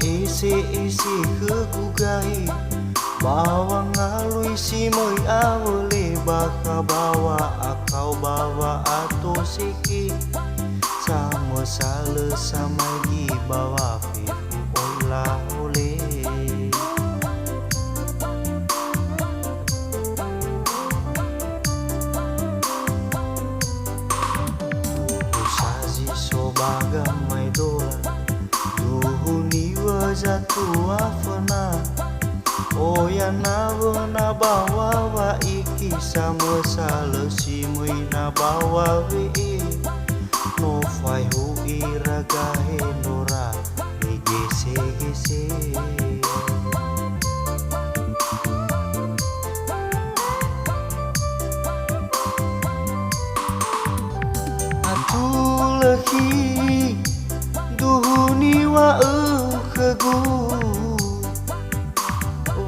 isi kegugai bawa ngalui si moi awale baka bawa akau bawa atau siki sama sale sama di bawa pipu olah oleh usazi sobagamai dola duhuni wajatu afana oya na bawa wa iki sama sale si moi na bawa we no fai hu iraga he nora ni gese atulahi duhuni wa khegu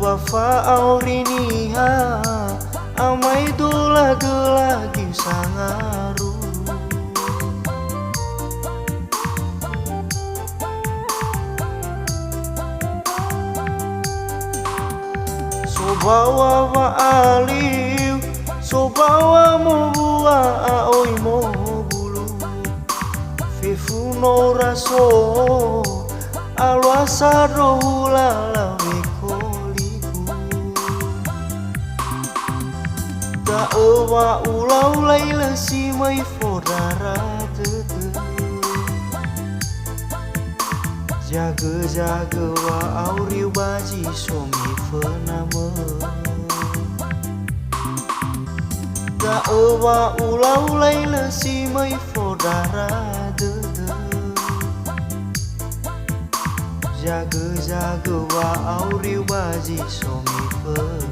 wafa auriniha amai dola lagi sangaru sobawa wa aliu sobawa mo bua aoi mo bulu fifu no raso alwasa rohula lawe ta ewa ulau laila si mai fodara tete jaga wa auriu baji somi fenama ta ewa ulau laila si mai fodara tete jaga wa auriu baji somi fenama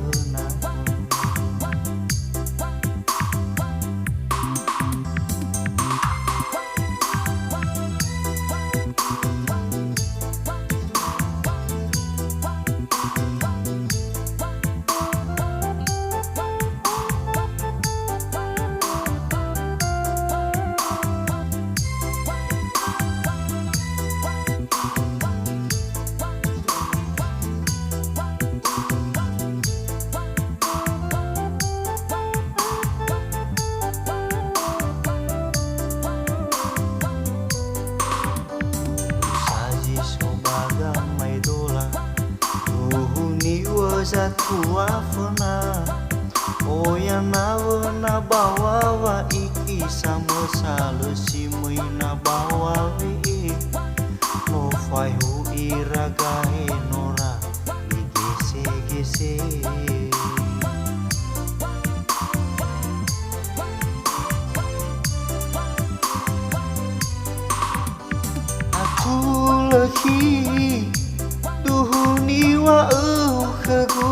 Zatu afana oya na bawa wa iki sama sale si moi na bawa vi no fai hu iraga he nora ni gese aku lagi duhuni wa khegu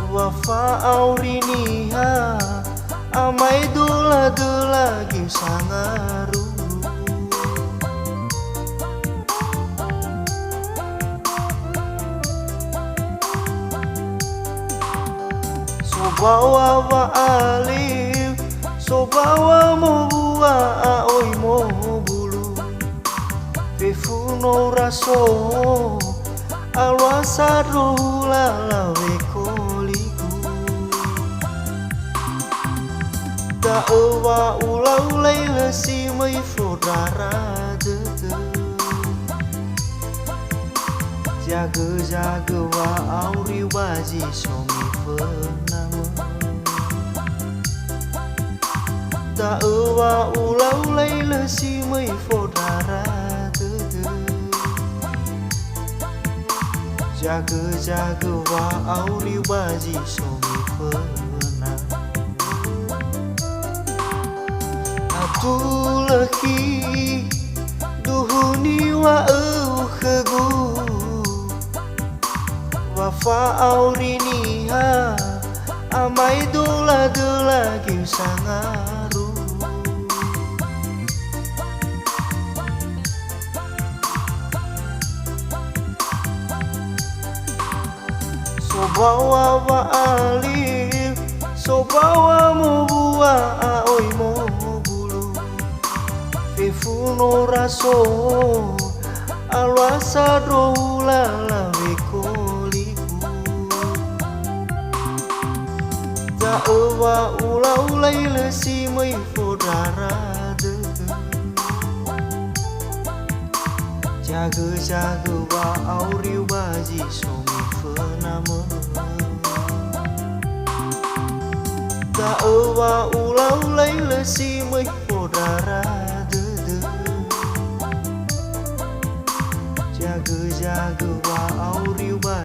wafa auriniha amai dola lagi sangaru sobawa wa aliu sobawa mo bua aoi mo bulu fifu no raso alwasa rohula lawe koliku ta ewa ulau laila si mai fodara tete jaga wa auriu baji somi fenama ta ewa ulau laila si mai fodara jaga wa auriu baji somi fena atulahi duhuni wa khegu wafa auriniha amai dola lagi sangaru sobawa wa aliu sobawa mo bua aoi mo bulu fifu no raso alwasa rohula lawe koliku ta ewa ulau laila si mai fodara de jaga wa auriu baji somi fenama ta ewa ulau laila si mai fodara de jaga